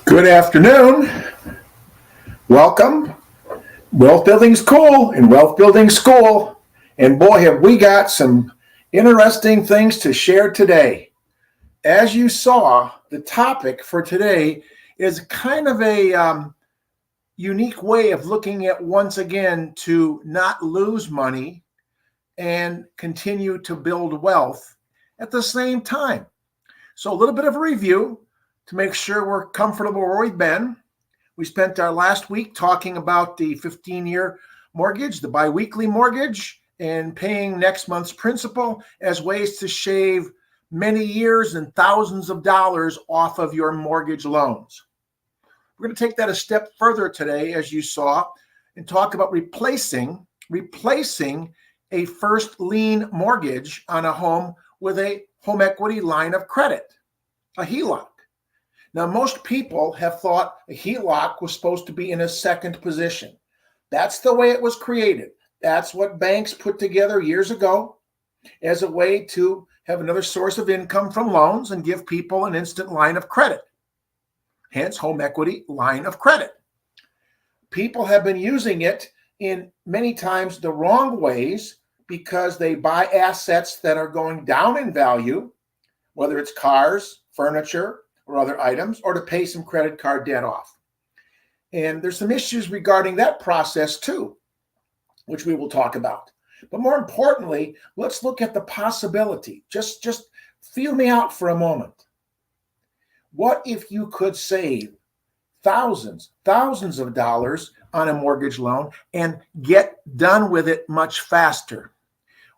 Good afternoon. Welcome. Wealth building's cool in wealth building school. And boy, have we got some interesting things to share today. As you saw, the topic for today is kind of a unique way of looking at, once again, to not lose money and continue to build wealth at the same time. So a little bit of a review to make sure we're comfortable where we've been. We spent our last week talking about the 15-year mortgage, the biweekly mortgage, and paying next month's principal as ways to shave many years and thousands of dollars off of your mortgage loans. We're going to take that a step further today, as you saw, and talk about replacing a first lien mortgage on a home with a home equity line of credit, a HELOC. Now, most people have thought a HELOC was supposed to be in a second position. That's the way it was created. That's what banks put together years ago as a way to have another source of income from loans and give people an instant line of credit. Hence, home equity line of credit. People have been using it in many times the wrong ways because they buy assets that are going down in value, whether it's cars, furniture, or other items, or to pay some credit card debt off. And there's some issues regarding that process too, which we will talk about. But more importantly, let's look at the possibility. Just feel me out for a moment. What if you could save thousands of dollars on a mortgage loan and get done with it much faster?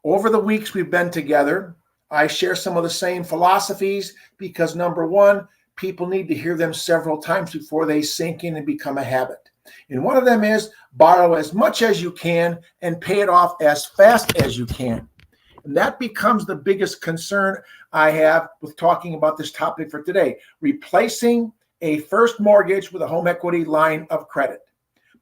Over the weeks we've been together, I share some of the same philosophies because, number one, people need to hear them several times before they sink in and become a habit. And one of them is borrow as much as you can and pay it off as fast as you can. And that becomes the biggest concern I have with talking about this topic for today, replacing a first mortgage with a home equity line of credit.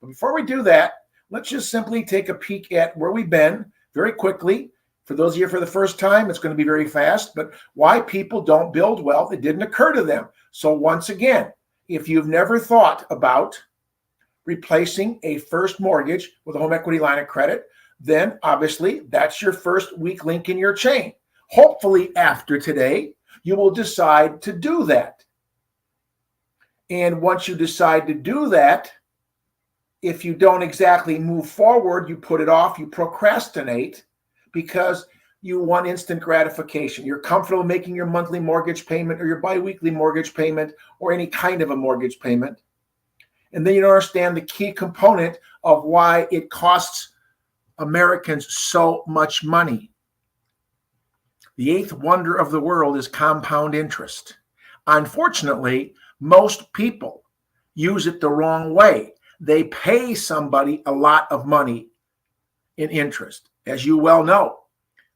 But before we do that, let's just simply take a peek at where we've been very quickly. For those of you for the first time, it's going to be very fast, but why people don't build wealth, it didn't occur to them. So once again, if you've never thought about replacing a first mortgage with a home equity line of credit, then obviously that's your first weak link in your chain. Hopefully after today, you will decide to do that. And once you decide to do that, if you don't exactly move forward, you put it off, you procrastinate, because you want instant gratification. You're comfortable making your monthly mortgage payment or your biweekly mortgage payment or any kind of a mortgage payment. And then you don't understand the key component of why it costs Americans so much money. The eighth wonder of the world is compound interest. Unfortunately, most people use it the wrong way. They pay somebody a lot of money in interest. As you well know,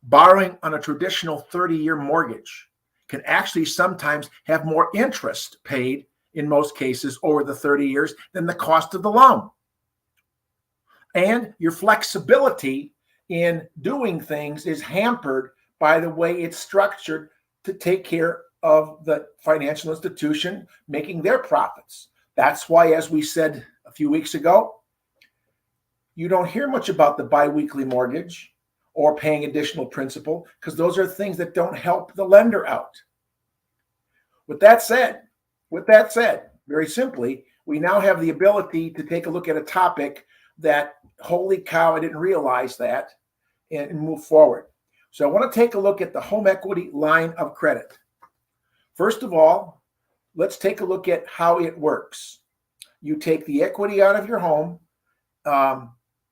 borrowing on a traditional 30-year mortgage can actually sometimes have more interest paid in most cases over the 30 years than the cost of the loan. And your flexibility in doing things is hampered by the way it's structured to take care of the financial institution making their profits. That's why, as we said a few weeks ago, you don't hear much about the biweekly mortgage or paying additional principal because those are things that don't help the lender out. With that said, very simply, we now have the ability to take a look at a topic that, holy cow, I didn't realize that, and move forward. So I want to take a look at the home equity line of credit. First of all, let's take a look at how it works. You take the equity out of your home,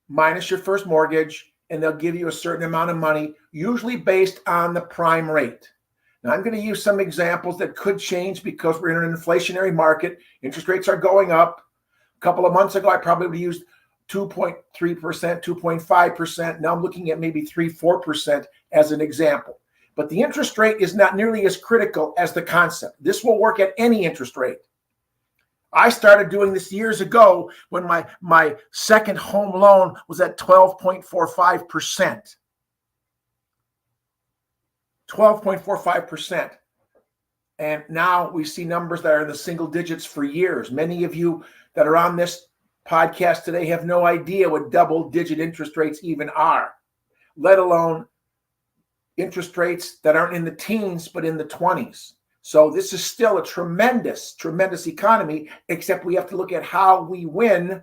minus your first mortgage, and they'll give you a certain amount of money, usually based on the prime rate. Now, I'm going to use some examples that could change because we're in an inflationary market. Interest rates are going up. A couple of months ago, I probably would have used 2.3%, 2.5%. Now I'm looking at maybe 3-4% as an example. But the interest rate is not nearly as critical as the concept. This will work at any interest rate. I started doing this years ago when my second home loan was at 12.45%. 12.45%. And now we see numbers that are in the single digits for years. Many of you that are on this podcast today have no idea what double-digit interest rates even are, let alone interest rates that aren't in the teens, but in the 20s. So this is still a tremendous, tremendous economy, except we have to look at how we win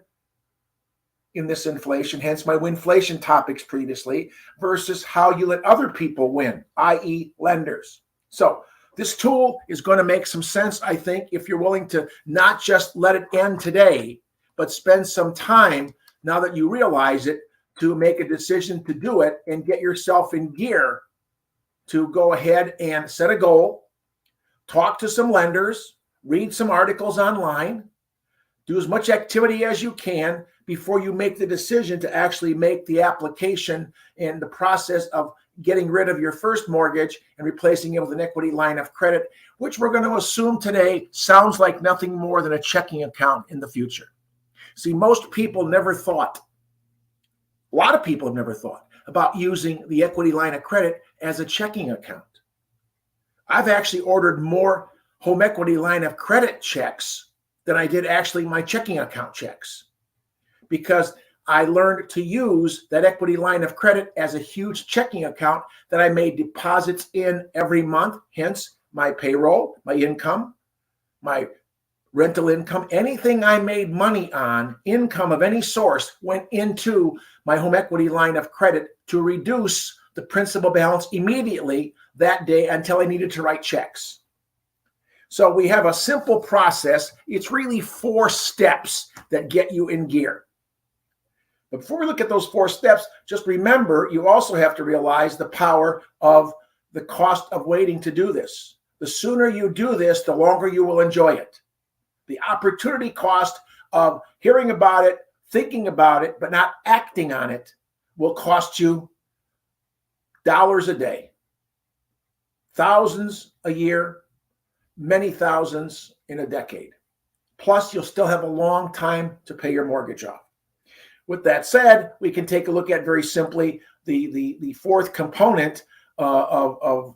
in this inflation, hence my winflation topics previously, versus how you let other people win, i.e. lenders. So this tool is going to make some sense, I think, if you're willing to not just let it end today, but spend some time now that you realize it to make a decision to do it and get yourself in gear to go ahead and set a goal, talk to some lenders, read some articles online, do as much activity as you can before you make the decision to actually make the application and the process of getting rid of your first mortgage and replacing it with an equity line of credit, which we're going to assume today sounds like nothing more than a checking account in the future. See, most people never thought, a lot of people have never thought about using the equity line of credit as a checking account. I've actually ordered more home equity line of credit checks than I did actually my checking account checks, because I learned to use that equity line of credit as a huge checking account that I made deposits in every month, hence my payroll, my income, my rental income, anything I made money on, income of any source, went into my home equity line of credit to reduce the principal balance immediately that day until I needed to write checks. So we have a simple process. It's really 4 steps that get you in gear. But before we look at those 4 steps, just remember, you also have to realize the power of the cost of waiting to do this. The sooner you do this, the longer you will enjoy it. The opportunity cost of hearing about it, thinking about it, but not acting on it will cost you dollars a day, thousands a year, many thousands in a decade. Plus, you'll still have a long time to pay your mortgage off. With that said, we can take a look at very simply the 4th component of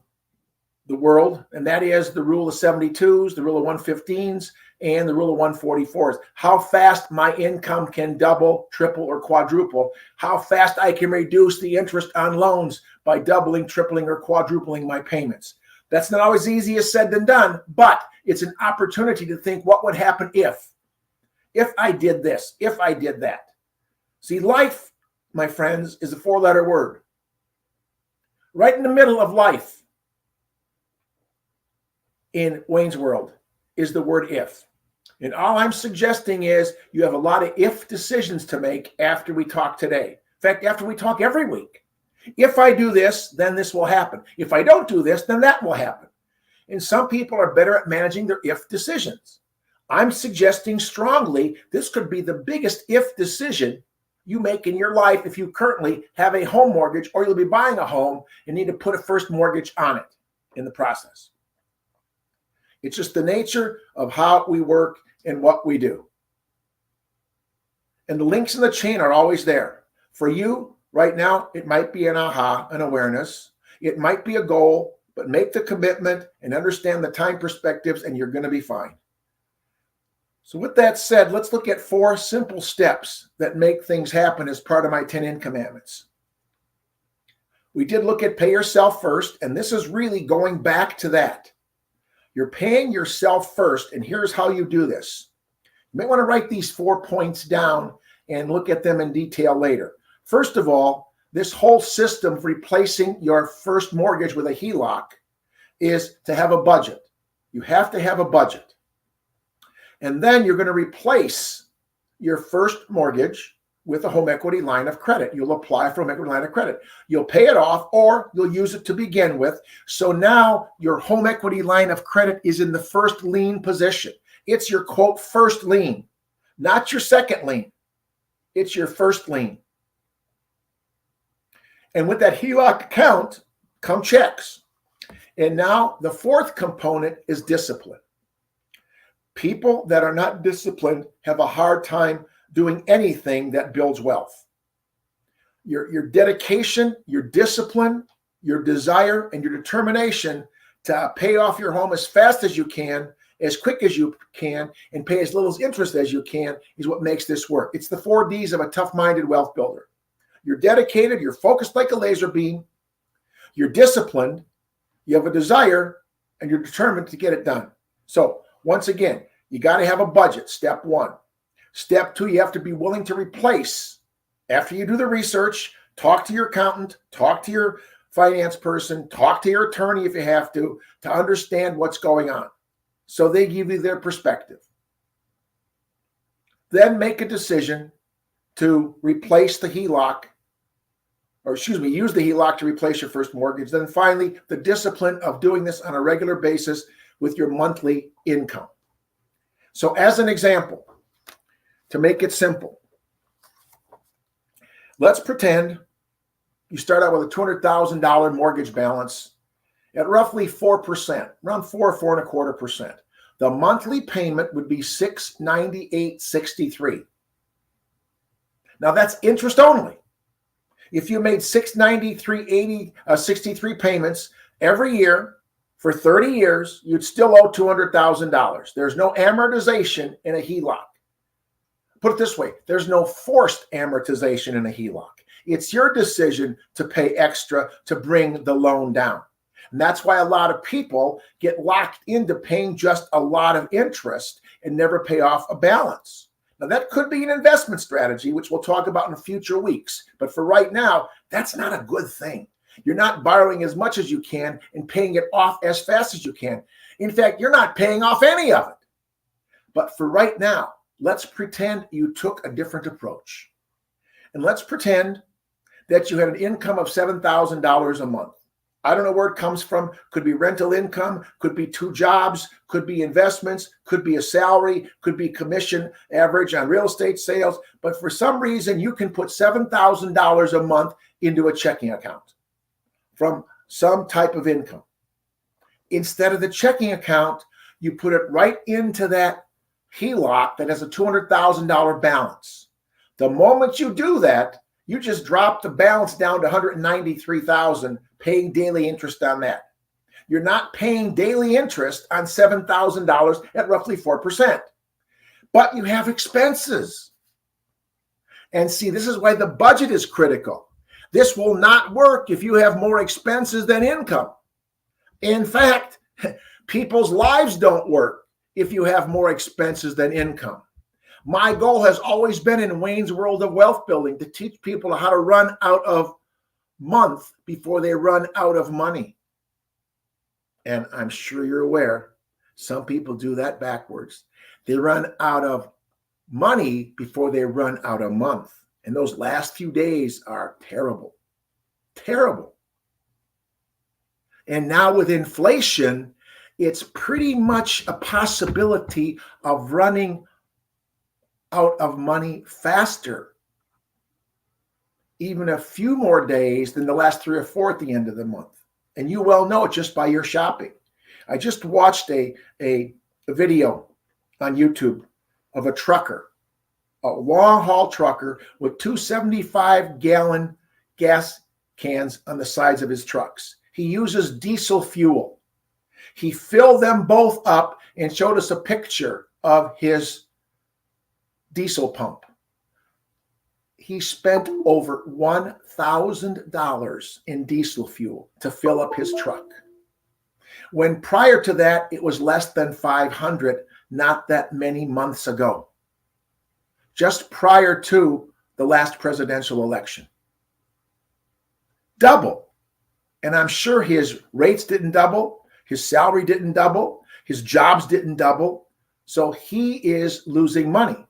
the world, and that is the rule of 72s, the rule of 115s, and the rule of 144s. How fast my income can double, triple, or quadruple. How fast I can reduce the interest on loans by doubling, tripling, or quadrupling my payments. That's not always easier said than done, but it's an opportunity to think, what would happen if I did this, if I did that. See, life, my friends, is a 4-letter word. Right in the middle of life in Wayne's World is the word if. And all I'm suggesting is you have a lot of if decisions to make after we talk today. In fact, after we talk every week. If I do this, then this will happen. If I don't do this, then that will happen. And some people are better at managing their if decisions. I'm suggesting strongly this could be the biggest if decision you make in your life if you currently have a home mortgage, or you'll be buying a home and need to put a first mortgage on it in the process. It's just the nature of how we work and what we do. And the links in the chain are always there. For you right now, it might be an aha, an awareness. It might be a goal, but make the commitment and understand the time perspectives, and you're going to be fine. So with that said, let's look at 4 simple steps that make things happen as part of my 10 INCOME-mandments. We did look at pay yourself first, and this is really going back to that. You're paying yourself first, and here's how you do this. You may want to write these 4 points down and look at them in detail later. First of all, this whole system of replacing your first mortgage with a HELOC is to have a budget. You have to have a budget. And then you're going to replace your first mortgage with a home equity line of credit. You'll apply for a home equity line of credit. You'll pay it off, or you'll use it to begin with. So now your home equity line of credit is in the first lien position. It's your, quote, first lien, not your second lien. It's your first lien. And with that HELOC account come checks. And now the 4th component is discipline. People that are not disciplined have a hard time doing anything that builds wealth. Your dedication, your discipline, your desire, and your determination to pay off your home as fast as you can, as quick as you can, and pay as little interest as you can is what makes this work. It's the 4 Ds of a tough-minded wealth builder. You're dedicated, you're focused like a laser beam, you're disciplined, you have a desire, and you're determined to get it done. So once again, you got to have a budget, step 1. Step 2, you have to be willing to replace. After you do the research, talk to your accountant, talk to your finance person, talk to your attorney if you have to understand what's going on. So they give you their perspective. Then make a decision to replace the HELOC, use the HELOC to replace your first mortgage. Then finally, the discipline of doing this on a regular basis with your monthly income. So as an example, to make it simple, let's pretend you start out with a $200,000 mortgage balance at roughly 4%, around 4.25%. The monthly payment would be $698.63. Now that's interest only. If you made $693.63 payments every year for 30 years, you'd still owe $200,000. There's no amortization in a HELOC. Put it this way, there's no forced amortization in a HELOC. It's your decision to pay extra to bring the loan down. And that's why a lot of people get locked into paying just a lot of interest and never pay off a balance. Now, that could be an investment strategy, which we'll talk about in future weeks. But for right now, that's not a good thing. You're not borrowing as much as you can and paying it off as fast as you can. In fact, you're not paying off any of it. But for right now, let's pretend you took a different approach. And let's pretend that you had an income of $7,000 a month. I don't know where it comes from. Could be rental income, could be 2 jobs, could be investments, could be a salary, could be commission average on real estate sales. But for some reason, you can put $7,000 a month into a checking account from some type of income. Instead of the checking account, you put it right into that HELOC that has a $200,000 balance. The moment you do that, you just drop the balance down to $193,000, paying daily interest on that. You're not paying daily interest on $7,000 at roughly 4%. But you have expenses. And see, this is why the budget is critical. This will not work if you have more expenses than income. In fact, people's lives don't work if you have more expenses than income. My goal has always been in Wayne's World of Wealth Building to teach people how to run out of month before they run out of money. And I'm sure you're aware, some people do that backwards. They run out of money before they run out of month. And those last few days are terrible, terrible. And now with inflation, it's pretty much a possibility of running out of money faster, even a few more days than the last 3 or 4 at the end of the month. And you well know it just by your shopping. I just watched a video on YouTube of a trucker, a long haul trucker with 2 75-gallon gas cans on the sides of his trucks. He uses diesel fuel. He filled them both up and showed us a picture of his diesel pump. He spent over $1,000 in diesel fuel to fill up his truck. When prior to that, it was less than $500, not that many months ago, just prior to the last presidential election. Double. And I'm sure his rates didn't double, his salary didn't double, his jobs didn't double. So he is losing money.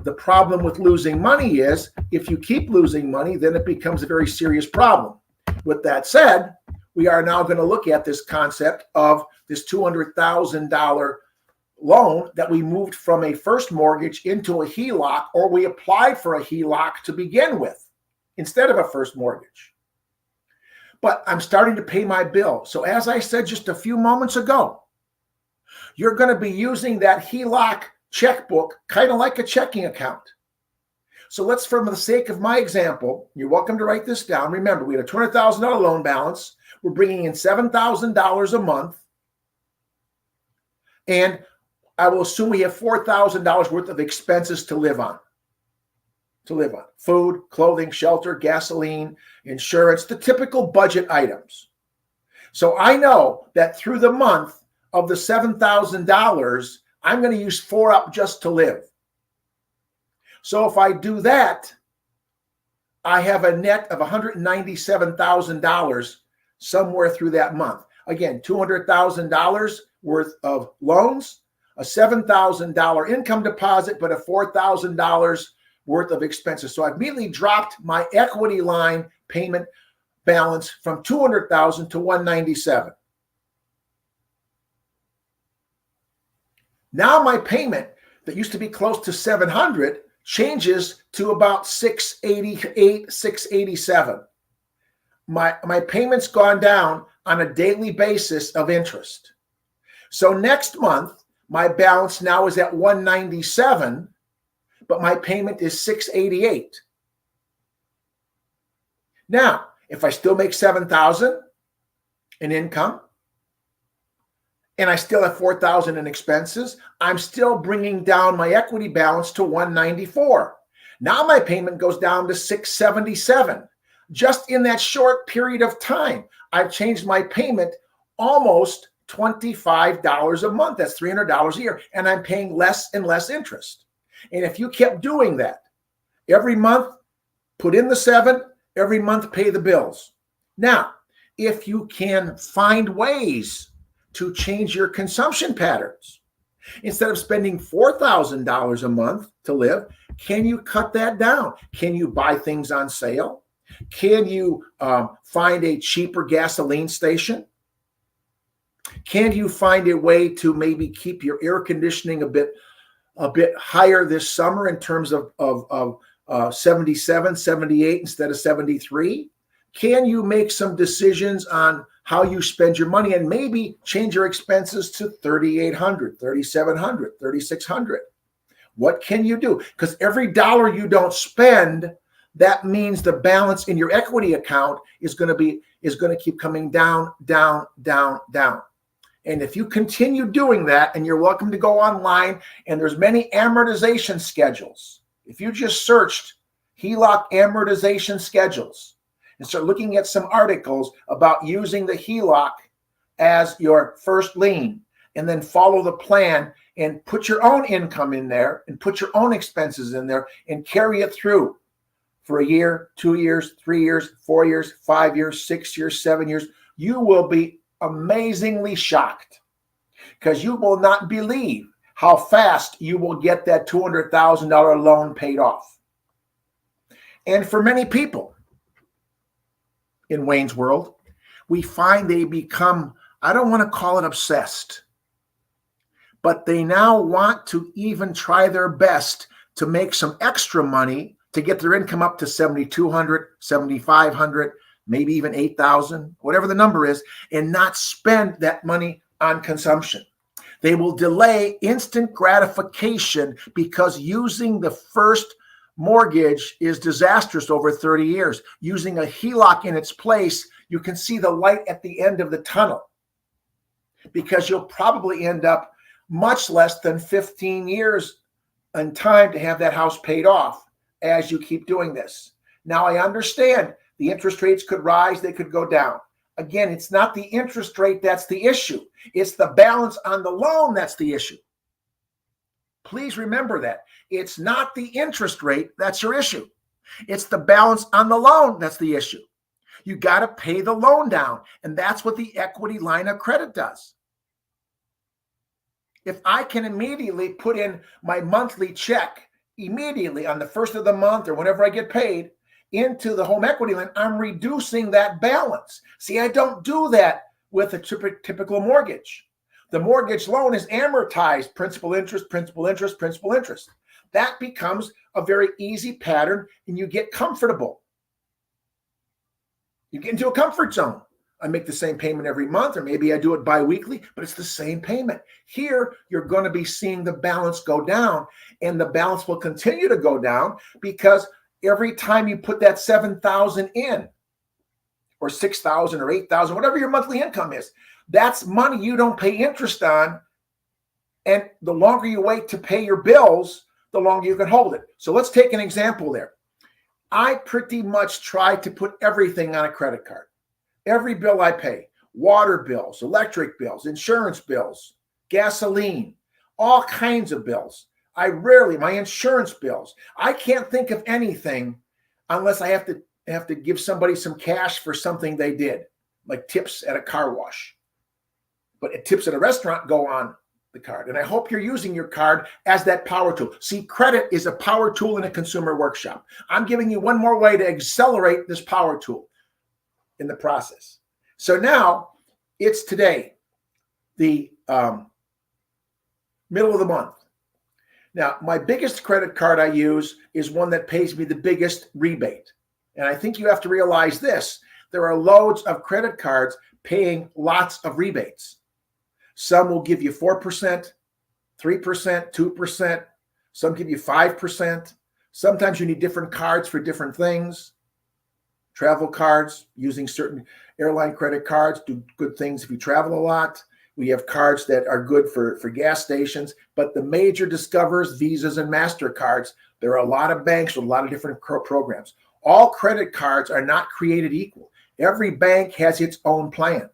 The problem with losing money is if you keep losing money, then it becomes a very serious problem. With that said, we are now going to look at this concept of this $200,000 loan that we moved from a first mortgage into a HELOC, or we applied for a HELOC to begin with instead of a first mortgage. But I'm starting to pay my bill. So as I said just a few moments ago, you're going to be using that HELOC checkbook kind of like a checking account. So let's, for the sake of my example, you're welcome to write this down. Remember, we had a $200,000 loan balance. we're bringing in $7,000 a month. And I will assume we have $4,000 worth of expenses to live on. Food, clothing, shelter, gasoline, insurance, the typical budget items. So I know that through the month of the $7,000, I'm going to use $4,000 up just to live. So if I do that, I have a net of $197,000 somewhere through that month. Again, $200,000 worth of loans, a $7,000 income deposit, but a $4,000 worth of expenses. So I've immediately dropped my equity line payment balance from $200,000 to $197,000. Now my payment that used to be close to $700,000 changes to about $688, $687. My payment's gone down on a daily basis of interest. So next month, my balance now is at $197,000, but my payment is $688. Now, if I still make $7,000 in income, and I still have $4,000 in expenses, I'm still bringing down my equity balance to $194. Now my payment goes down to $677. Just in that short period of time, I've changed my payment almost $25 a month. That's $300 a year, and I'm paying less and less interest. And if you kept doing that, every month, put in the $7, every month pay the bills. Now, if you can find ways to change your consumption patterns, instead of spending $4,000 a month to live, can you cut that down? Can you buy things on sale? Can you find a cheaper gasoline station? Can you find a way to maybe keep your air conditioning a bit higher this summer in terms of 77, 78 instead of 73? Can you make some decisions on how you spend your money and maybe change your expenses to $3,800, $3,700, $3,600? What can you do? Because every dollar you don't spend, that means the balance in your equity account is going to keep coming down, down, down, down. And if you continue doing that, and you're welcome to go online, and there's many amortization schedules. If you just searched HELOC amortization schedules and start looking at some articles about using the HELOC as your first lien, and then follow the plan and put your own income in there and put your own expenses in there and carry it through for a year, 2 years, 3 years, 4 years, 5 years, 6 years, 7 years, you will be amazingly shocked, because you will not believe how fast you will get that $200,000 loan paid off. And for many people in Wayne's world, we find they become, I don't want to call it obsessed, but they now want to even try their best to make some extra money to get their income up to $7,200, $7,500, maybe even $8,000, whatever the number is, and not spend that money on consumption. They will delay instant gratification because using the first mortgage is disastrous over 30 years. Using a HELOC in its place, you can see the light at the end of the tunnel, because you'll probably end up much less than 15 years in time to have that house paid off as you keep doing this. Now, I understand the interest rates could rise, they could go down. Again, it's not the interest rate that's the issue. It's the balance on the loan that's the issue. Please remember that. It's not the interest rate that's your issue. It's the balance on the loan that's the issue. You got to pay the loan down, and that's what the equity line of credit does. If I can immediately put in my monthly check immediately on the first of the month or whenever I get paid into the home equity line, I'm reducing that balance. See, I don't do that with a typical mortgage. The mortgage loan is amortized, principal, interest, principal, interest, principal, interest. That becomes a very easy pattern, and you get comfortable. You get into a comfort zone. I make the same payment every month, or maybe I do it biweekly, but it's the same payment. Here, you're going to be seeing the balance go down, and the balance will continue to go down because every time you put that $7,000 in, or $6,000 or $8,000, whatever your monthly income is. That's money you don't pay interest on. And the longer you wait to pay your bills, the longer you can hold it. So let's take an example there. I pretty much try to put everything on a credit card. Every bill I pay, water bills, electric bills, insurance bills, gasoline, all kinds of bills. My insurance bills. I can't think of anything unless I have to give somebody some cash for something they did, like tips at a car wash. But tips at a restaurant go on the card. And I hope you're using your card as that power tool. See, credit is a power tool in a consumer workshop. I'm giving you one more way to accelerate this power tool in the process. So now it's today, the middle of the month. Now, my biggest credit card I use is one that pays me the biggest rebate. And I think you have to realize this. There are loads of credit cards paying lots of rebates. Some will give you 4%, 3%, 2%. Some give you 5%. Sometimes you need different cards for different things. Travel cards, using certain airline credit cards, do good things if you travel a lot. We have cards that are good for gas stations. But the major discoverers, Visas and MasterCards, there are a lot of banks with a lot of different programs. All credit cards are not created equal. Every bank has its own plan.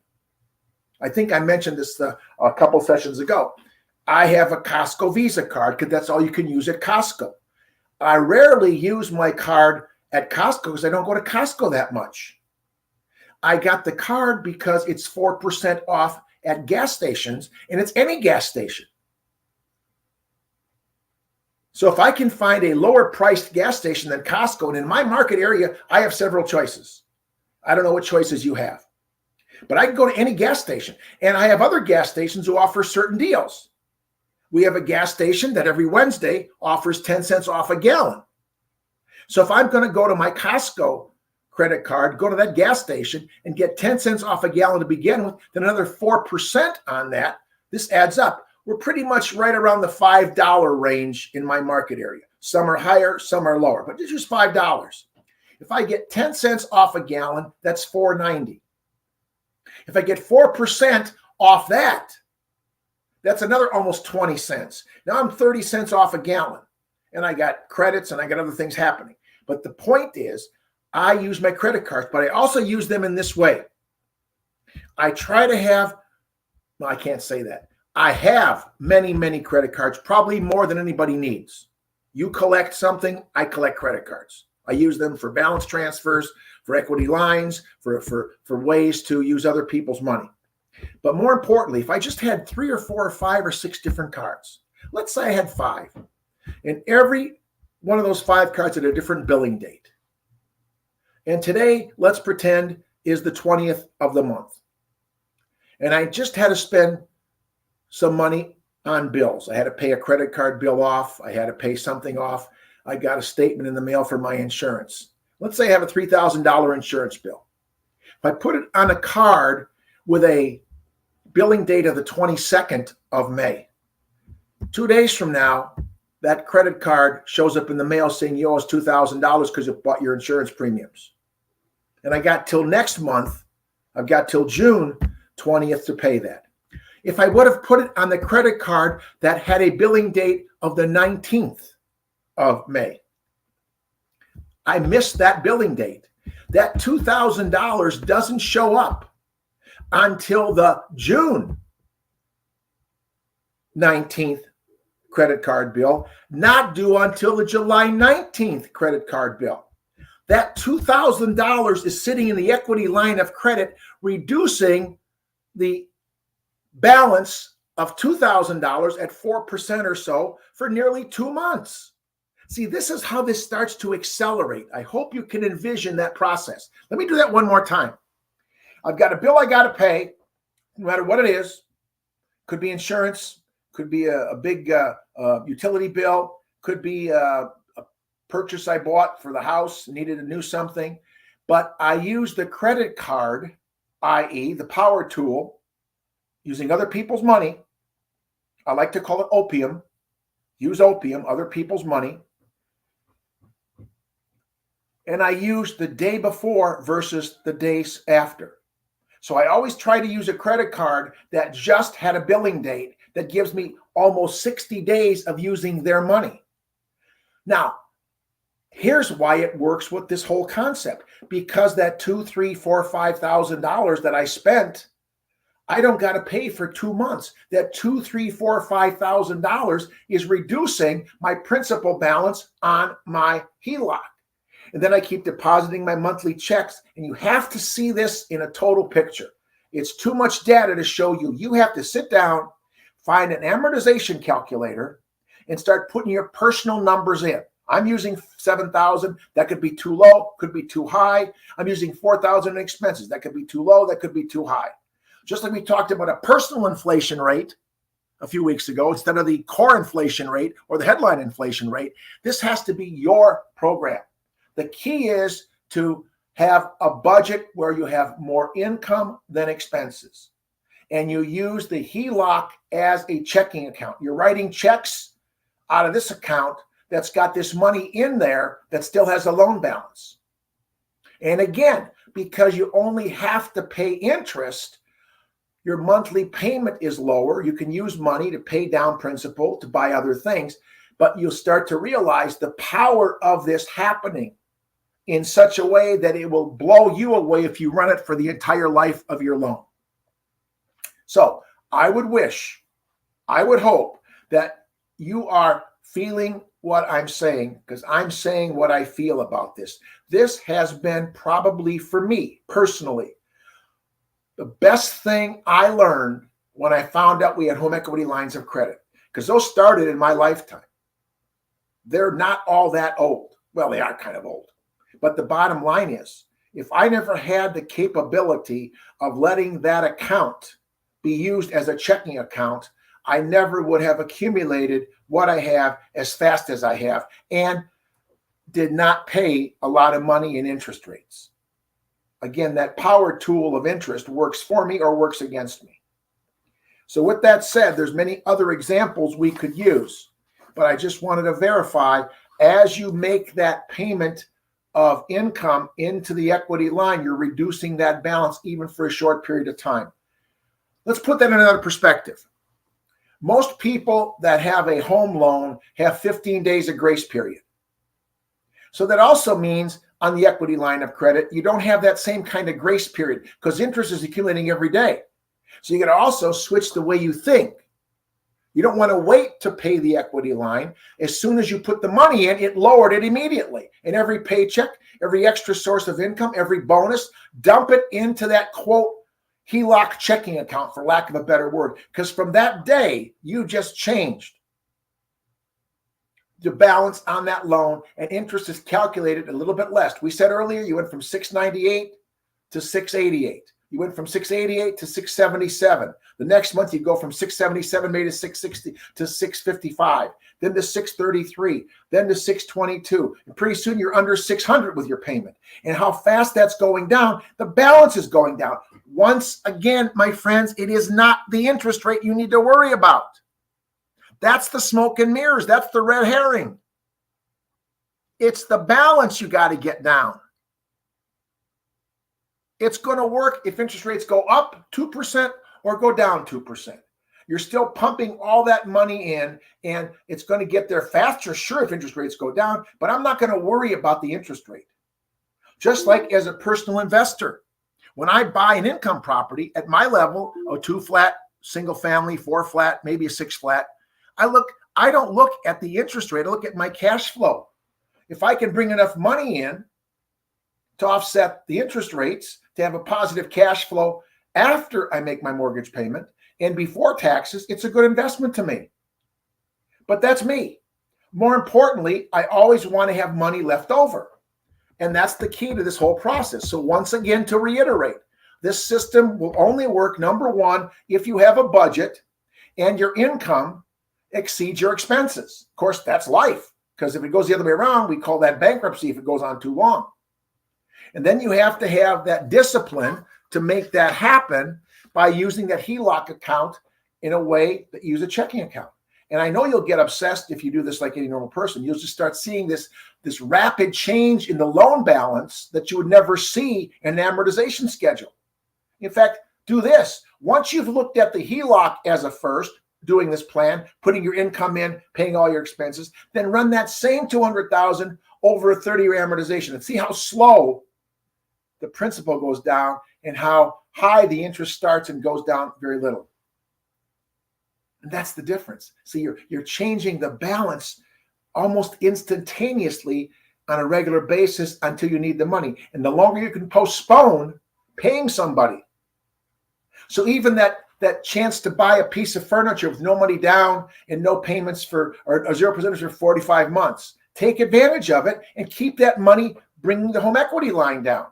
I think I mentioned this a couple sessions ago. I have a Costco Visa card because that's all you can use at Costco. I rarely use my card at Costco because I don't go to Costco that much. I got the card because it's 4% off at gas stations, and it's any gas station. So if I can find a lower priced gas station than Costco, and in my market area, I have several choices. I don't know what choices you have. But I can go to any gas station, and I have other gas stations who offer certain deals. We have a gas station that every Wednesday offers 10 cents off a gallon. So if I'm going to go to my Costco credit card, go to that gas station and get 10 cents off a gallon to begin with, then another 4% on that, this adds up. We're pretty much right around the $5 range in my market area. Some are higher, some are lower, but it's just $5. If I get 10 cents off a gallon, that's $4.90. If I get 4% off that, that's another almost 20 cents. Now I'm 30 cents off a gallon, and I got credits and I got other things happening. But the point is, I use my credit cards, but I also use them in this way. I try to have, no, I can't say that. I have many, many credit cards, probably more than anybody needs. You collect something, I collect credit cards. I use them for balance transfers, for equity lines, for ways to use other people's money. But more importantly, if I just had 3 or 4 or 5 or 6 different cards, let's say I had 5, and every one of those 5 cards had a different billing date. And today, let's pretend, is the 20th of the month. And I just had to spend some money on bills. I had to pay a credit card bill off. I had to pay something off. I got a statement in the mail for my insurance. Let's say I have a $3,000 insurance bill. If I put it on a card with a billing date of the 22nd of May, 2 days from now, that credit card shows up in the mail saying you owe us $2,000 because you bought your insurance premiums. And I got till next month, I've got till June 20th to pay that. If I would have put it on the credit card that had a billing date of the 19th of May, I missed that billing date. That $2,000 doesn't show up until the June 19th credit card bill, not due until the July 19th credit card bill. That $2,000 is sitting in the equity line of credit, reducing the balance of $2,000 at 4% or so for nearly 2 months. See, this is how this starts to accelerate. I hope you can envision that process. Let me do that one more time. I've got a bill I got to pay, no matter what it is. Could be insurance, could be a big utility bill, could be a purchase I bought for the house, needed to do something. But I use the credit card, i.e. the power tool, using other people's money. I like to call it opium. Use opium, other people's money. and I use the day before versus the days after. So I always try to use a credit card that just had a billing date that gives me almost 60 days of using their money. Now, here's why it works with this whole concept. Because that $2,000, $3,000, $4,000, $5,000 that I spent, I don't got to pay for 2 months. That $2,000, $3,000, $4,000, $5,000 is reducing my principal balance on my HELOC. And then I keep depositing my monthly checks. And you have to see this in a total picture. It's too much data to show you. You have to sit down, find an amortization calculator, and start putting your personal numbers in. I'm using 7,000. That could be too low, could be too high. I'm using 4,000 in expenses. That could be too low, that could be too high. Just like we talked about a personal inflation rate a few weeks ago, instead of the core inflation rate or the headline inflation rate, this has to be your program. The key is to have a budget where you have more income than expenses. And you use the HELOC as a checking account. You're writing checks out of this account that's got this money in there that still has a loan balance. And again, because you only have to pay interest, your monthly payment is lower. You can use money to pay down principal, to buy other things, but you'll start to realize the power of this happening in such a way that it will blow you away if you run it for the entire life of your loan. So I would hope that you are feeling what I'm saying, because I'm saying what I feel about this. This has been probably, for me personally, the best thing I learned when I found out we had home equity lines of credit, because those started in my lifetime. They're not all that old. Well, they are kind of old. But the bottom line is, if I never had the capability of letting that account be used as a checking account, I never would have accumulated what I have as fast as I have and did not pay a lot of money in interest rates. Again, that power tool of interest works for me or works against me. So with that said, there's many other examples we could use, but I just wanted to verify, as you make that payment of income into the equity line, you're reducing that balance even for a short period of time. Let's put that in another perspective. Most people that have a home loan have 15 days of grace period. So that also means on the equity line of credit, you don't have that same kind of grace period because interest is accumulating every day. So you got to also switch the way you think. You don't want to wait to pay the equity line. As soon as you put the money in, it lowered it immediately. And every paycheck, every extra source of income, every bonus, dump it into that quote HELOC checking account, for lack of a better word. Because from that day, you just changed the balance on that loan, and interest is calculated a little bit less. We said earlier you went from 698 to 688. You went from 688 to 677. The next month you go from 677 maybe to 660 to 655, then to 633, then to 622. And pretty soon you're under 600 with your payment. And how fast that's going down, the balance is going down. Once again, my friends, it is not the interest rate you need to worry about. That's the smoke and mirrors. That's the red herring. It's the balance you got to get down. It's going to work if interest rates go up 2% or go down 2%. You're still pumping all that money in, and it's going to get there faster, sure, if interest rates go down, but I'm not going to worry about the interest rate. Just like as a personal investor, when I buy an income property at my level, a 2-flat, single family, 4-flat, maybe a 6-flat, I don't look at the interest rate. I look at my cash flow. If I can bring enough money in to offset the interest rates, to have a positive cash flow after I make my mortgage payment and before taxes, it's a good investment to me. But that's me. More importantly, I always want to have money left over. And that's the key to this whole process. So once again, to reiterate, this system will only work, number one, if you have a budget and your income exceeds your expenses. Of course, that's life, because if it goes the other way around, we call that bankruptcy if it goes on too long. And then you have to have that discipline to make that happen by using that HELOC account in a way that you use a checking account. And I know you'll get obsessed if you do this like any normal person. You'll just start seeing this rapid change in the loan balance that you would never see in an amortization schedule. In fact, do this. Once you've looked at the HELOC as a first, doing this plan, putting your income in, paying all your expenses, then run that same $200,000 over a 30-year amortization and see how slow the principal goes down and how high the interest starts and goes down very little. And that's the difference. See, you're changing the balance almost instantaneously on a regular basis until you need the money. And the longer you can postpone paying somebody. So even that chance to buy a piece of furniture with no money down and no payments or 0% for 45 months, take advantage of it and keep that money bringing the home equity line down.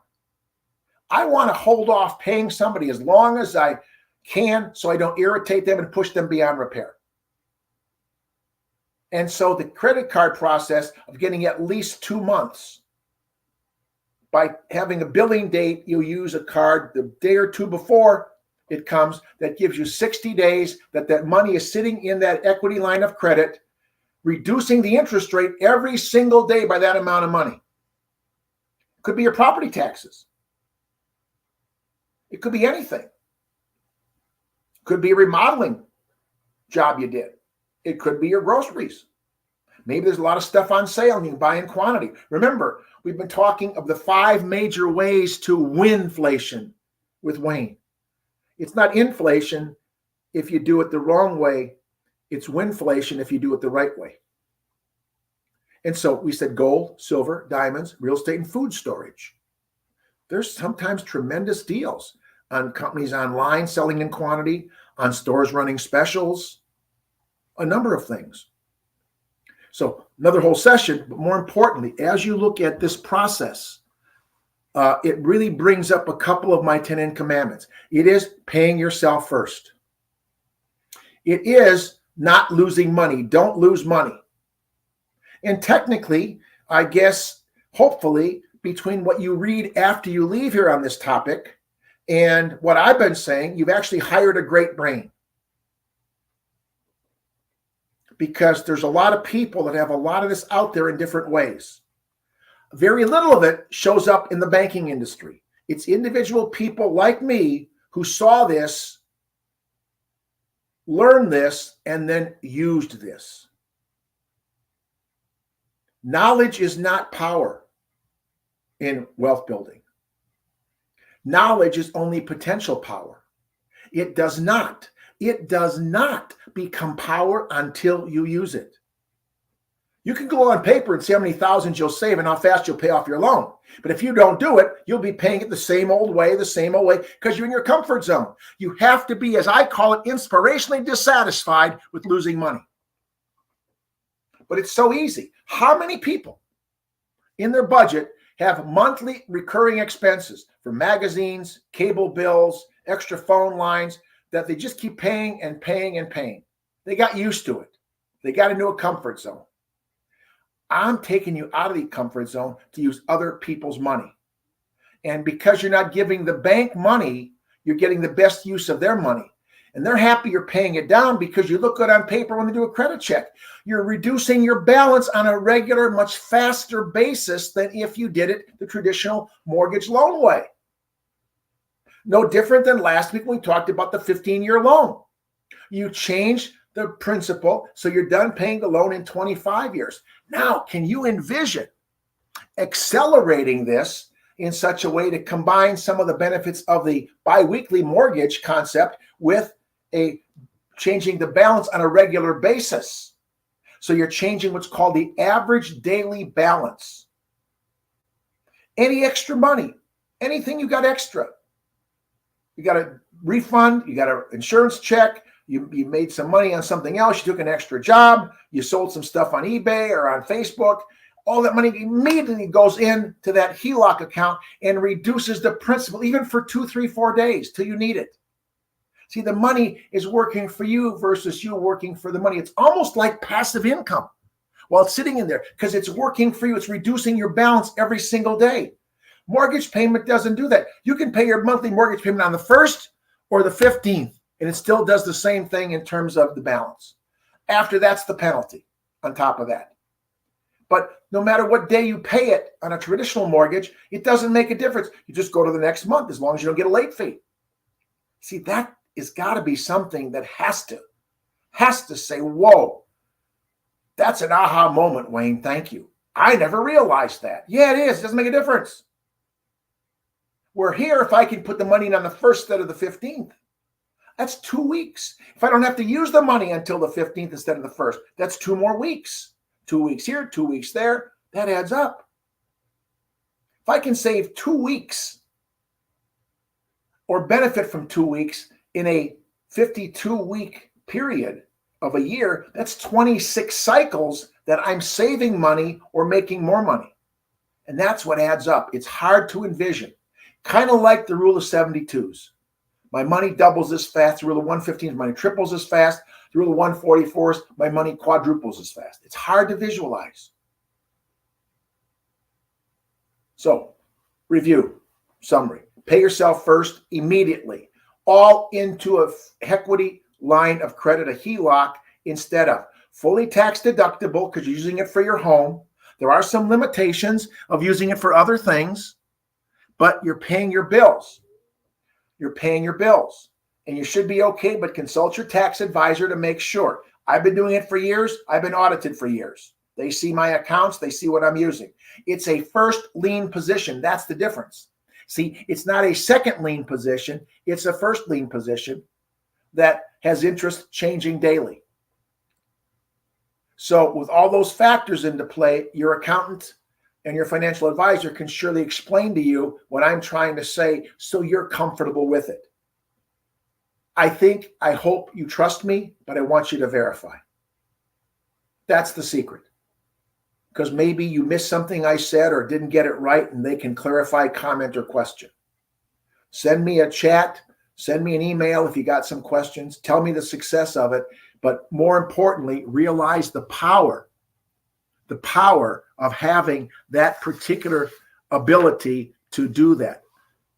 I want to hold off paying somebody as long as I can so I don't irritate them and push them beyond repair. And so the credit card process of getting at least 2 months, by having a billing date, you use a card the day or two before it comes that gives you 60 days that money is sitting in that equity line of credit, reducing the interest rate every single day by that amount of money. Could be your property taxes. It could be anything. Could be a remodeling job you did. It could be your groceries. Maybe there's a lot of stuff on sale and you can buy in quantity. Remember, we've been talking of the 5 major ways to winflation with Wayne. It's not inflation if you do it the wrong way. It's winflation if you do it the right way. And so we said gold, silver, diamonds, real estate, and food storage. There's sometimes tremendous deals on companies online selling in quantity, on stores running specials, a number of things. So another whole session, but more importantly, as you look at this process, it really brings up a couple of my 10 commandments. It is paying yourself first. It is not losing money. Don't lose money. And technically, I guess, hopefully, between what you read after you leave here on this topic and what I've been saying, you've actually hired a great brain. Because there's a lot of people that have a lot of this out there in different ways. Very little of it shows up in the banking industry. It's individual people like me who saw this, learned this, and then used this. Knowledge is not power in wealth building. Knowledge is only potential power. It does not become power until you use it. You can go on paper and see how many thousands you'll save and how fast you'll pay off your loan. But if you don't do it, you'll be paying it the same old way, because you're in your comfort zone. You have to be, as I call it, inspirationally dissatisfied with losing money. But it's so easy. How many people in their budget have monthly recurring expenses for magazines, cable bills, extra phone lines that they just keep paying and paying and paying? They got used to it. They got into a comfort zone. I'm taking you out of the comfort zone to use other people's money. And because you're not giving the bank money, you're getting the best use of their money. And they're happy you're paying it down because you look good on paper when they do a credit check. You're reducing your balance on a regular, much faster basis than if you did it the traditional mortgage loan way. No different than last week when we talked about the 15-year loan. You change the principal so you're done paying the loan in 25 years. Now, can you envision accelerating this in such a way to combine some of the benefits of the biweekly mortgage concept with changing the balance on a regular basis? So you're changing what's called the average daily balance. Any extra money, anything you got extra, you got a refund, you got an insurance check, you made some money on something else, you took an extra job, you sold some stuff on eBay or on Facebook, all that money immediately goes into that HELOC account and reduces the principal even for 2, 3, 4 days till you need it. See, the money is working for you versus you working for the money. It's almost like passive income while it's sitting in there because it's working for you. It's reducing your balance every single day. Mortgage payment doesn't do that. You can pay your monthly mortgage payment on the 1st or the 15th, and it still does the same thing in terms of the balance. After that's the penalty on top of that. But no matter what day you pay it on a traditional mortgage, it doesn't make a difference. You just go to the next month as long as you don't get a late fee. See, that has got to be something that has to say, whoa, that's an aha moment, Wayne. Thank you. I never realized that. Yeah, it is. It doesn't make a difference. We're here if I can put the money in on the 1st instead of the 15th. That's 2 weeks. If I don't have to use the money until the 15th instead of the 1st, that's 2 more weeks. 2 weeks here, 2 weeks there. That adds up. If I can save 2 weeks or benefit from 2 weeks in a 52-week period of a year, that's 26 cycles that I'm saving money or making more money. And that's what adds up. It's hard to envision. Kind of like the rule of 72s. My money doubles as fast. The rule of 115s, money triples as fast. The rule of 144s, my money quadruples as fast. It's hard to visualize. So, review, summary. Pay yourself first immediately. All into a equity line of credit, a HELOC, instead of fully tax deductible because you're using it for your home. There are some limitations of using it for other things, but you're paying your bills. You're paying your bills. And you should be okay, but consult your tax advisor to make sure. I've been doing it for years. I've been audited for years. They see my accounts. They see what I'm using. It's a first lien position. That's the difference. See, it's not a second lien position. It's a first lien position that has interest changing daily. So with all those factors into play, your accountant and your financial advisor can surely explain to you what I'm trying to say so you're comfortable with it. I hope you trust me, but I want you to verify. That's the secret. Because maybe you missed something I said or didn't get it right, and they can clarify, comment, or question. Send me a chat. Send me an email if you got some questions. Tell me the success of it. But more importantly, realize the power of having that particular ability to do that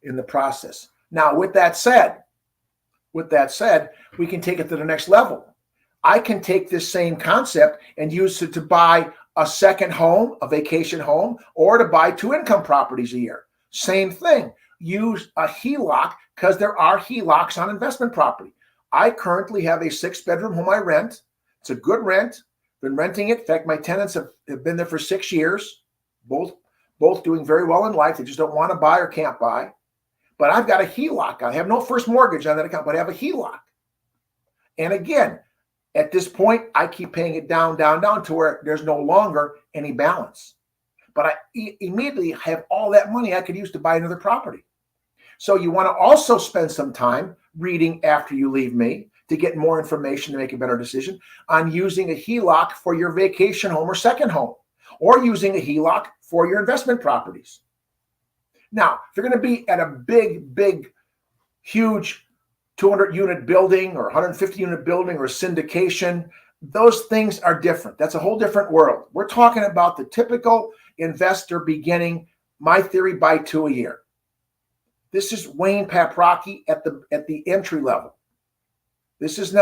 in the process. Now, with that said, we can take it to the next level. I can take this same concept and use it to buy a second home, a vacation home, or to buy 2 income properties a year. Same thing. Use a HELOC because there are HELOCs on investment property. I currently have a 6-bedroom home I rent. It's a good rent. Been renting it. In fact, my tenants have been there for 6 years, both doing very well in life. They just don't want to buy or can't buy. But I've got a HELOC. I have no first mortgage on that account, but I have a HELOC. And again, at this point, I keep paying it down to where there's no longer any balance. But I immediately have all that money I could use to buy another property. So you want to also spend some time reading after you leave me to get more information to make a better decision on using a HELOC for your vacation home or second home, or using a HELOC for your investment properties. Now, if you're going to be at a big, huge 200-unit building or 150-unit building or syndication, those things are different. That's a whole different world. We're talking about the typical investor beginning, my theory, buy 2 a year. This is Wayne Paprocki at the entry level. This is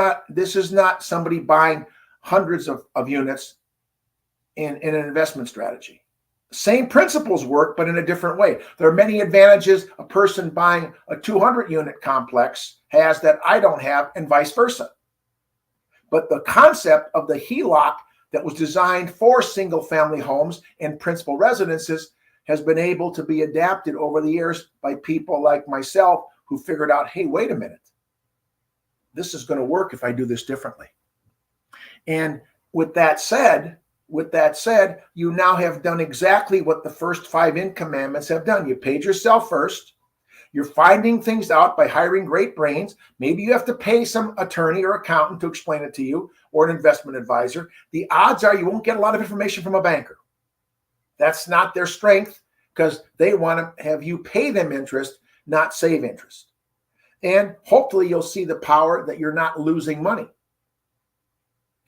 not somebody buying hundreds of units in an investment strategy. Same principles work, but in a different way. There are many advantages a person buying a 200-unit complex has that I don't have, and vice versa. But the concept of the HELOC that was designed for single-family homes and principal residences has been able to be adapted over the years by people like myself who figured out, hey, wait a minute. This is going to work if I do this differently. And with that said, you now have done exactly what the first 5 INCOME-mandments have done. You paid yourself first. You're finding things out by hiring great brains. Maybe you have to pay some attorney or accountant to explain it to you, or an investment advisor. The odds are you won't get a lot of information from a banker. That's not their strength, because they want to have you pay them interest, not save interest. And hopefully you'll see the power that you're not losing money.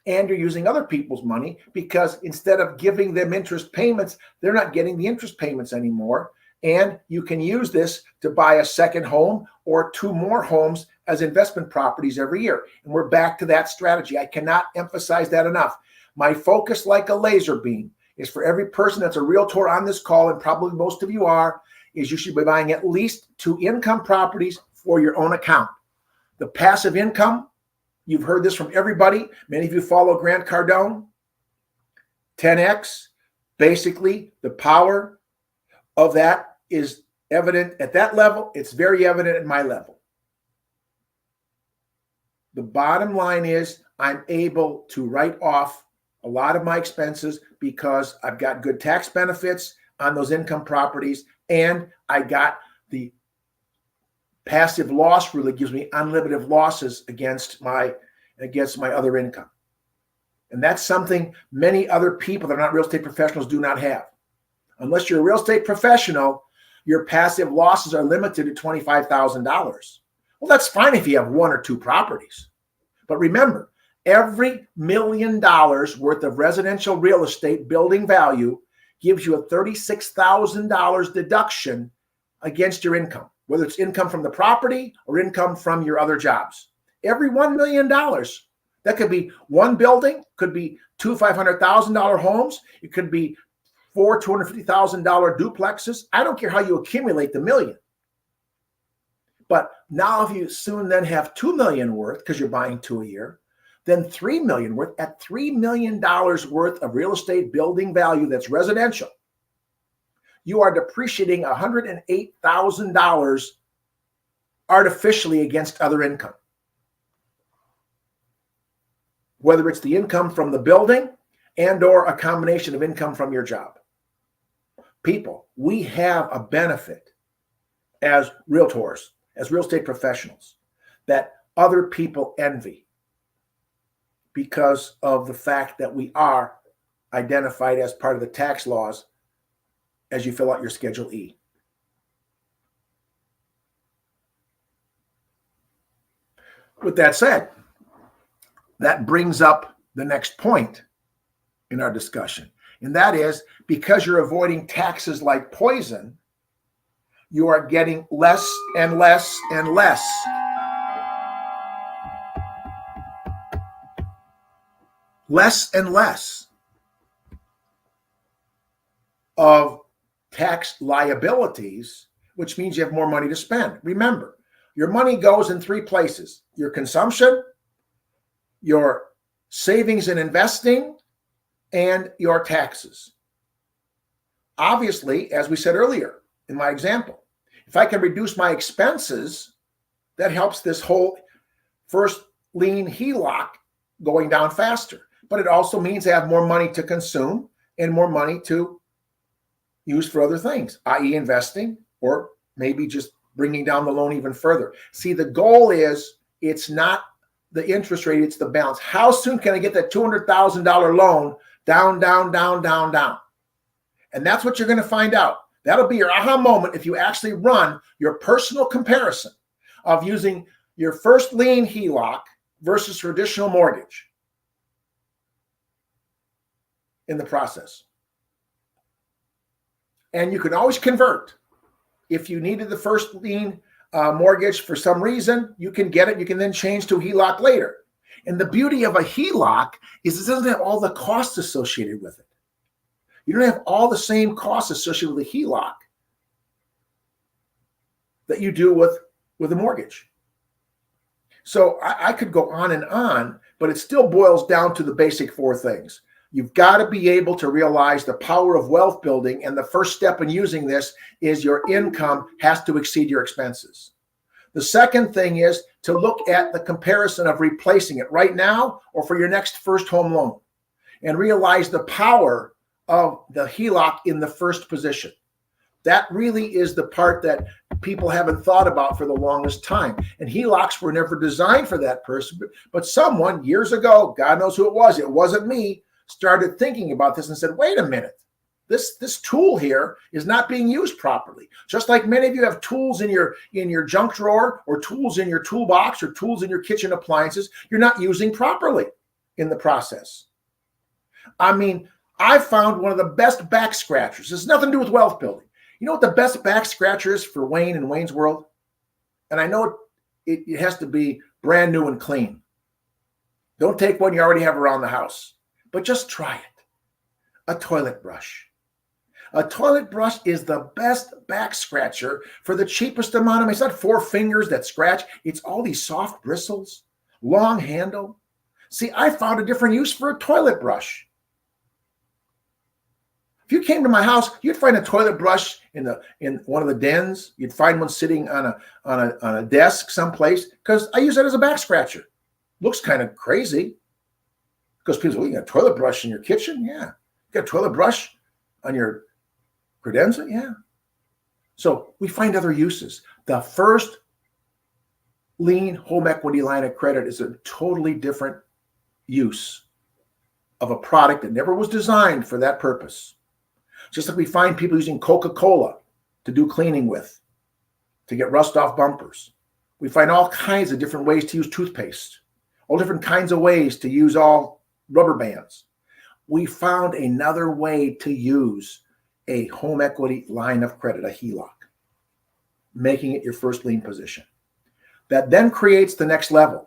And you're using other people's money, because instead of giving them interest payments, they're not getting the interest payments anymore. And you can use this to buy a second home or 2 more homes as investment properties every year. And we're back to that strategy. I cannot emphasize that enough. My focus, like a laser beam, is for every person that's a realtor on this call, and probably most of you are, is you should be buying at least 2 income properties for your own account. The passive income, you've heard this from everybody. Many of you follow Grant Cardone. 10x, basically the power of that is evident at that level. It's very evident at my level. The bottom line is I'm able to write off a lot of my expenses because I've got good tax benefits on those income properties, and I got the passive loss rule that gives me unlimited losses against my other income. And that's something many other people that are not real estate professionals do not have. Unless you're a real estate professional, your passive losses are limited to $25,000. Well, that's fine if you have 1 or 2 properties. But remember, every $1 million worth of residential real estate building value gives you a $36,000 deduction against your income, whether it's income from the property or income from your other jobs. Every $1 million. That could be 1 building, could be 2 $500,000 homes. It could be 4 $250,000 duplexes. I don't care how you accumulate the million. But now if you soon then have $2 million worth, because you're buying 2 a year, then $3 million worth, at $3 million worth of real estate building value that's residential, you are depreciating $108,000 artificially against other income. Whether it's the income from the building and or a combination of income from your job. People, we have a benefit as realtors, as real estate professionals, that other people envy because of the fact that we are identified as part of the tax laws as you fill out your Schedule E. With that said, that brings up the next point in our discussion. And that is, because you're avoiding taxes like poison, you are getting less and less and less and less of tax liabilities, which means you have more money to spend. Remember, your money goes in 3 places: your consumption, your savings and investing, and your taxes. Obviously, as we said earlier in my example, if I can reduce my expenses, that helps this whole first lien HELOC going down faster. But it also means I have more money to consume and more money to use for other things, i.e. investing, or maybe just bringing down the loan even further. See, the goal is, it's not the interest rate, it's the balance. How soon can I get that $200,000 loan down, down, down, down, down? And that's what you're going to find out. That'll be your aha moment if you actually run your personal comparison of using your first lien HELOC versus traditional mortgage in the process. And you can always convert. If you needed the first lien mortgage for some reason, you can get it. You can then change to HELOC later. And the beauty of a HELOC is it doesn't have all the costs associated with it. You don't have all the same costs associated with a HELOC that you do with a mortgage. So I could go on, but it still boils down to the basic 4 things. You've got to be able to realize the power of wealth building. And the first step in using this is your income has to exceed your expenses. The second thing is to look at the comparison of replacing it right now or for your next first home loan, and realize the power of the HELOC in the first position. That really is the part that people haven't thought about for the longest time. And HELOCs were never designed for that person, but someone years ago, God knows who it wasn't me, started thinking about this and said, wait a minute, this tool here is not being used properly. Just like many of you have tools in your junk drawer, or tools in your toolbox, or tools in your kitchen appliances you're not using properly in the process. I mean, I found one of the best back scratchers. It's nothing to do with wealth building. You know what the best back scratcher is for Wayne and Wayne's World? And I know it has to be brand new and clean. Don't take one you already have around the house, but just try it. A toilet brush. A toilet brush is the best back scratcher for the cheapest amount of money. It's not 4 fingers that scratch. It's all these soft bristles, long handle. See, I found a different use for a toilet brush. If you came to my house, you'd find a toilet brush in one of the dens. You'd find one sitting on a desk someplace, because I use that as a back scratcher. Looks kind of crazy, because people say, well, you got a toilet brush in your kitchen? Yeah. You got a toilet brush on your credenza? Yeah. So we find other uses. The first lien home equity line of credit is a totally different use of a product that never was designed for that purpose. Just like we find people using Coca-Cola to do cleaning with, to get rust off bumpers. We find all kinds of different ways to use toothpaste, all different kinds of ways to use all rubber bands. We found another way to use a home equity line of credit, a HELOC, making it your first lien position. That then creates the next level.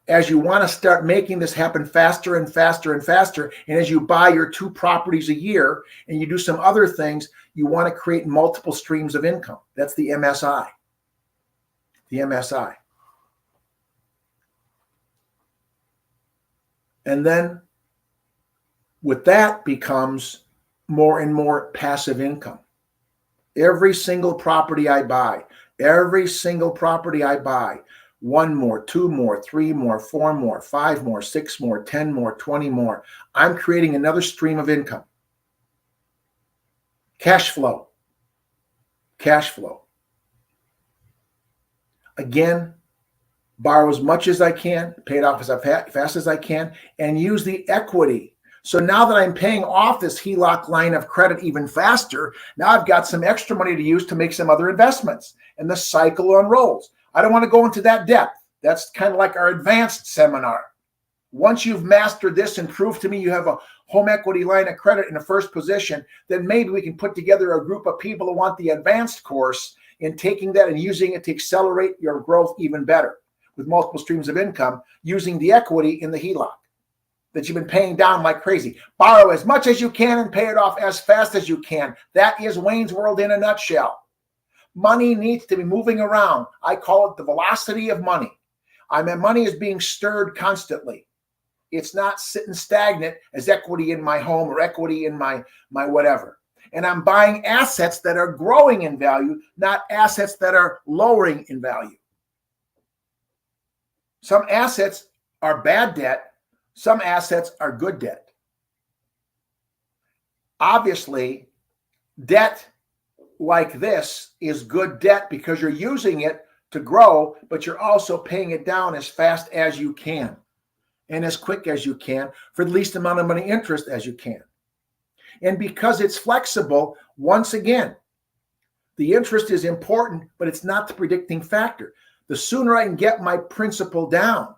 As you want to start making this happen faster and faster and faster, and as you buy your 2 properties a year and you do some other things, you want to create multiple streams of income. That's the MSI. The MSI. And then with that becomes more and more passive income. Every single property I buy, 1 more, 2 more, 3 more, 4 more, 5 more, 6 more, 10 more, 20 more. I'm creating another stream of income. Cash flow. Cash flow. Again, borrow as much as I can, pay it off as fast as I can, and use the equity. So now that I'm paying off this HELOC line of credit even faster, now I've got some extra money to use to make some other investments, and the cycle unrolls. I don't want to go into that depth. That's kind of like our advanced seminar. Once you've mastered this and proved to me you have a home equity line of credit in the first position, then maybe we can put together a group of people who want the advanced course in taking that and using it to accelerate your growth even better with multiple streams of income using the equity in the HELOC that you've been paying down like crazy. Borrow as much as you can and pay it off as fast as you can. That is Wayne's World in a nutshell. Money needs to be moving around. I call it the velocity of money. I mean, money is being stirred constantly. It's not sitting stagnant as equity in my home or equity in my whatever. And I'm buying assets that are growing in value, not assets that are lowering in value. Some assets are bad debt. Some assets are good debt. Obviously, debt like this is good debt because you're using it to grow, but you're also paying it down as fast as you can and as quick as you can for the least amount of money interest as you can. And because it's flexible, once again, the interest is important, but it's not the predicting factor. The sooner I can get my principal down,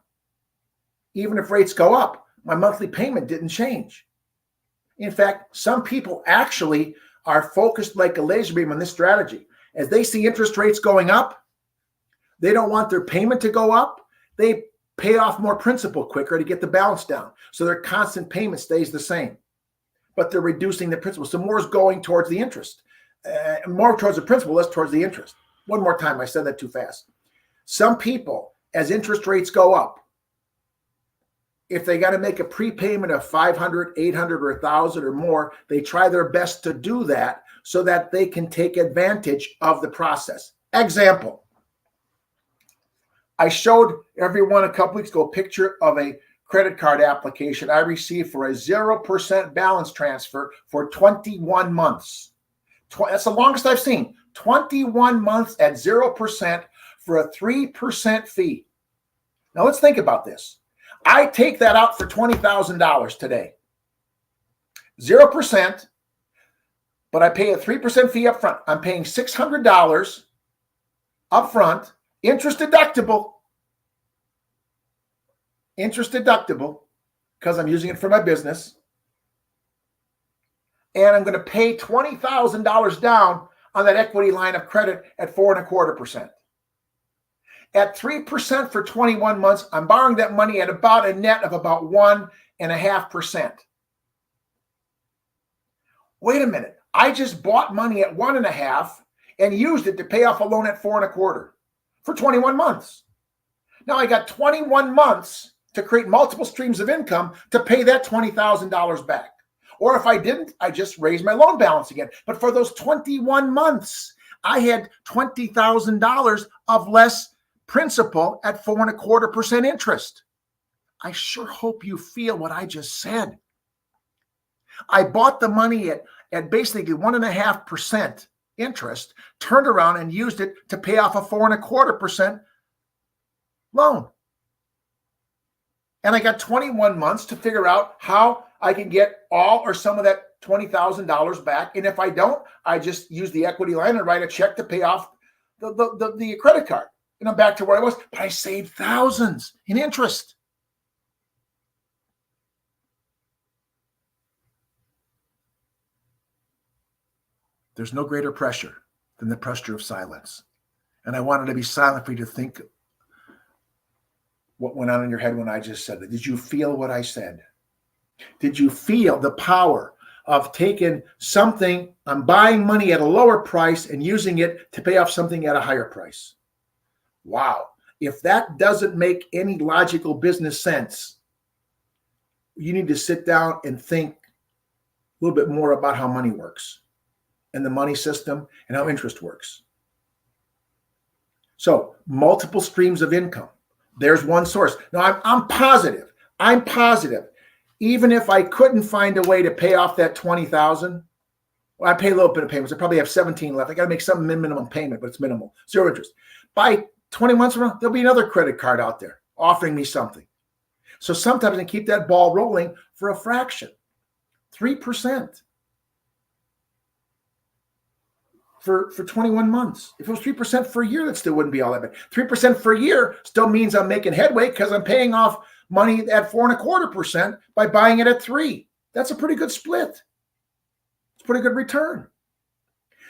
even if rates go up, my monthly payment didn't change. In fact, some people actually are focused like a laser beam on this strategy. As they see interest rates going up, they don't want their payment to go up. They pay off more principal quicker to get the balance down. So their constant payment stays the same, but they're reducing the principal. So more is going towards the interest, more towards the principal, less towards the interest. One more time, I said that too fast. Some people, as interest rates go up, if they got to make a prepayment of $500, $800, or $1,000 or more, they try their best to do that so that they can take advantage of the process. Example, I showed everyone a couple weeks ago a picture of a credit card application I received for a 0% balance transfer for 21 months. That's the longest I've seen. 21 months at 0% for a 3% fee. Now let's think about this. I take that out for $20,000 today. 0%, but I pay a 3% fee up front. I'm paying $600 up front, interest deductible, because I'm using it for my business. And I'm going to pay $20,000 down on that equity line of credit at 4.25%. At 3% for 21 months, I'm borrowing that money at about a net of about 1.5%. Wait a minute. I just bought money at 1.5 and used it to pay off a loan at 4.25 for 21 months. Now I got 21 months to create multiple streams of income to pay that $20,000 back. Or if I didn't, I just raised my loan balance again. But for those 21 months, I had $20,000 of less principal at 4.25% interest. I sure hope you feel what I just said. I bought the money at basically 1.5% interest, turned around and used it to pay off a 4.25% loan. And I got 21 months to figure out how I can get all or some of that $20,000 back. And if I don't, I just use the equity line and write a check to pay off the credit card. And I'm back to where I was, but I saved thousands in interest. There's no greater pressure than the pressure of silence. And I wanted to be silent for you to think what went on in your head when I just said that. Did you feel what I said? Did you feel the power of taking something, I'm buying money at a lower price and using it to pay off something at a higher price? Wow. If that doesn't make any logical business sense, you need to sit down and think a little bit more about how money works and the money system and how interest works. So multiple streams of income. There's one source. Now I'm positive. Even if I couldn't find a way to pay off that $20,000, well, I pay a little bit of payments. I probably have 17 left. I got to make some minimum payment, but it's minimal, zero interest. By 20 months from now, there'll be another credit card out there offering me something. So sometimes I keep that ball rolling for a fraction, 3%. For 21 months. If it was 3% for a year, that still wouldn't be all that bad. 3% for a year still means I'm making headway because I'm paying off money at 4.25% by buying it at 3%. That's a pretty good split. It's a pretty good return.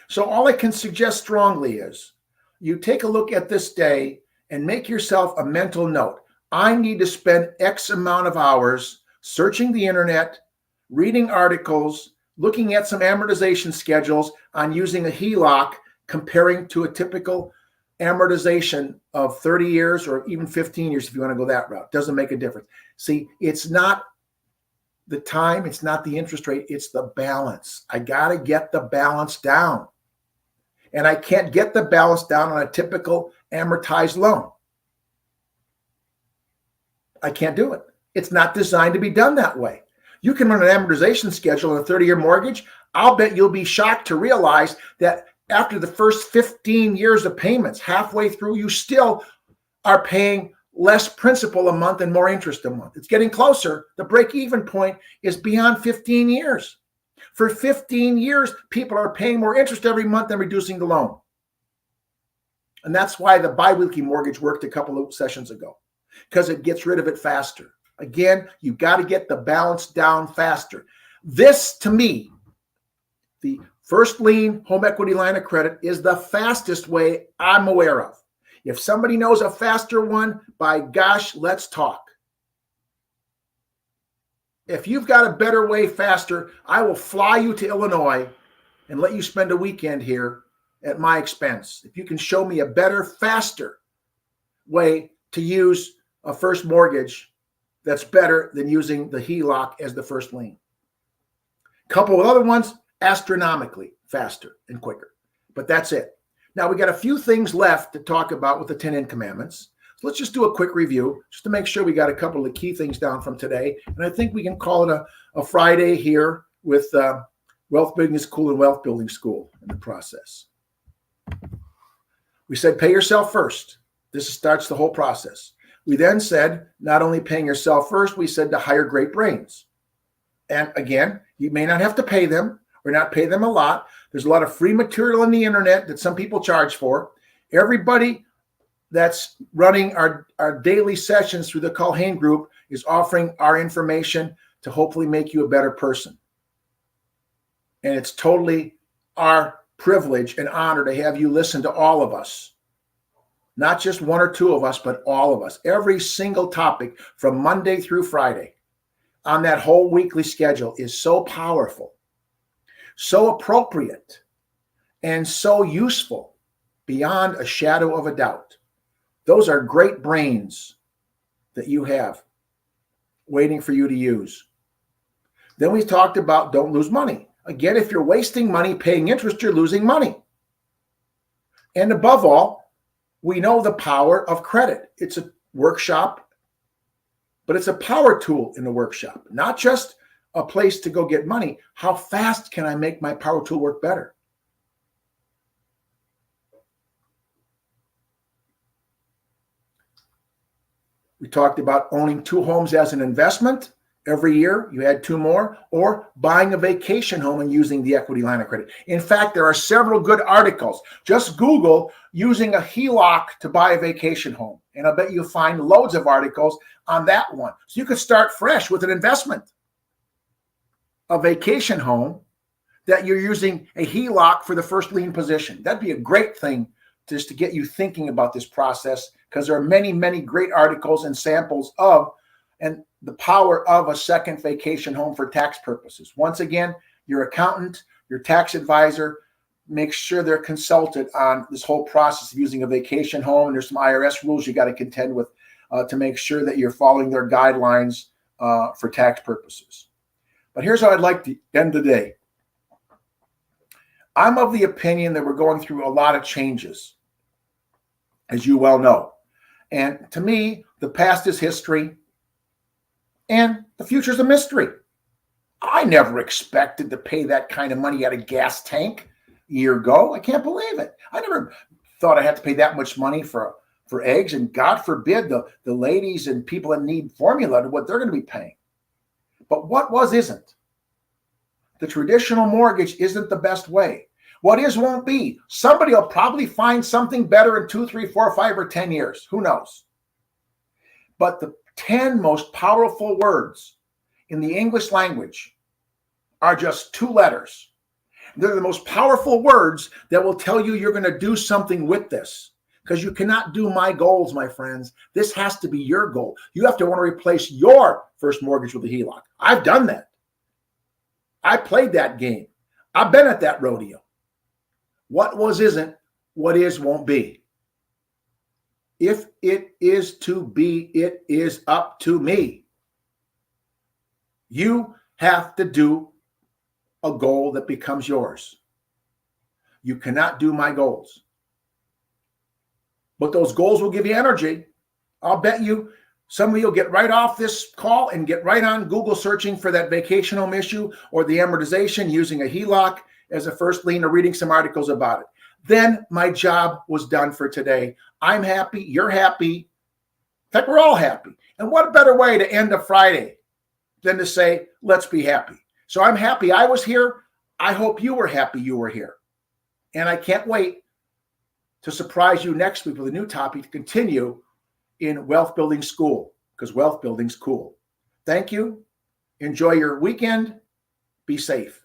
So all I can suggest strongly is you take a look at this day and make yourself a mental note. I need to spend X amount of hours searching the internet, reading articles, looking at some amortization schedules on using a HELOC, comparing to a typical amortization of 30 years or even 15 years if you want to go that route. Doesn't make a difference. See, it's not the time, it's not the interest rate, it's the balance. I got to get the balance down. And I can't get the balance down on a typical amortized loan. I can't do it. It's not designed to be done that way. You can run an amortization schedule on a 30-year mortgage. I'll bet you'll be shocked to realize that after the first 15 years of payments, halfway through, you still are paying less principal a month and more interest a month. It's getting closer. The break-even point is beyond 15 years. For 15 years, people are paying more interest every month and reducing the loan. And that's why the biweekly mortgage worked a couple of sessions ago, because it gets rid of it faster. Again, you've got to get the balance down faster. This, to me, the first lien home equity line of credit is the fastest way I'm aware of. If somebody knows a faster one, by gosh, let's talk. If you've got a better way faster, I will fly you to Illinois and let you spend a weekend here at my expense. If you can show me a better, faster way to use a first mortgage that's better than using the HELOC as the first lien. Couple with other ones, astronomically faster and quicker. But that's it. Now we got a few things left to talk about with the 10 income commandments. So let's just do a quick review just to make sure we got a couple of key things down from today. And I think we can call it a Friday here with Wealth Building is Cool and Wealth Building School in the process. We said pay yourself first. This starts the whole process. We then said, not only paying yourself first, we said to hire great brains. And again, you may not have to pay them or not pay them a lot. There's a lot of free material on the internet that some people charge for. Everybody that's running our daily sessions through the Culhane group is offering our information to hopefully make you a better person. And it's totally our privilege and honor to have you listen to all of us. Not just one or two of us, but all of us. Every single topic from Monday through Friday on that whole weekly schedule is so powerful, so appropriate, and so useful beyond a shadow of a doubt. Those are great brains that you have waiting for you to use. Then we talked about don't lose money. Again, if you're wasting money paying interest, you're losing money. And above all, we know the power of credit. It's a workshop, but it's a power tool in the workshop, not just a place to go get money. How fast can I make my power tool work better? We talked about owning 2 homes as an investment. Every year you add 2 more, or buying a vacation home and using the equity line of credit. In fact, there are several good articles. Just Google using a HELOC to buy a vacation home, and I bet you'll find loads of articles on that one. So you could start fresh with an investment, a vacation home that you're using a HELOC for the first lien position. That'd be a great thing just to get you thinking about this process, because there are many, many great articles and samples of and the power of a second vacation home for tax purposes. Once again, your accountant, your tax advisor, make sure they're consulted on this whole process of using a vacation home. And there's some IRS rules you got to contend with to make sure that you're following their guidelines for tax purposes. But here's how I'd like to end the day. I'm of the opinion that we're going through a lot of changes, as you well know. And to me, the past is history and the future's a mystery. I never expected to pay that kind of money at a gas tank a year ago. I can't believe it. I never thought I had to pay that much money for eggs, and God forbid the ladies and people that need formula to what they're going to be paying. But what was isn't. The traditional mortgage isn't the best way. What is won't be. Somebody will probably find something better in 2, 3, 4, 5, or 10 years. Who knows? But the 10 most powerful words in the English language are just 2 letters. They're the most powerful words that will tell you you're going to do something with this, because you cannot do my goals, my friends. This has to be your goal. You have to want to replace your first mortgage with a HELOC. I've done that. I played that game. I've been at that rodeo. What was isn't, what is won't be. If it is to be, it is up to me. You have to do a goal that becomes yours. You cannot do my goals. But those goals will give you energy. I'll bet you some of you will get right off this call and get right on Google searching for that vacation home issue or the amortization using a HELOC as a first lien, or reading some articles about it. Then my job was done for today. I'm happy. You're happy. In fact, we're all happy. And what a better way to end a Friday than to say, let's be happy. So I'm happy I was here. I hope you were happy you were here. And I can't wait to surprise you next week with a new topic to continue in Wealth Building School, because wealth building's cool. Thank you. Enjoy your weekend. Be safe.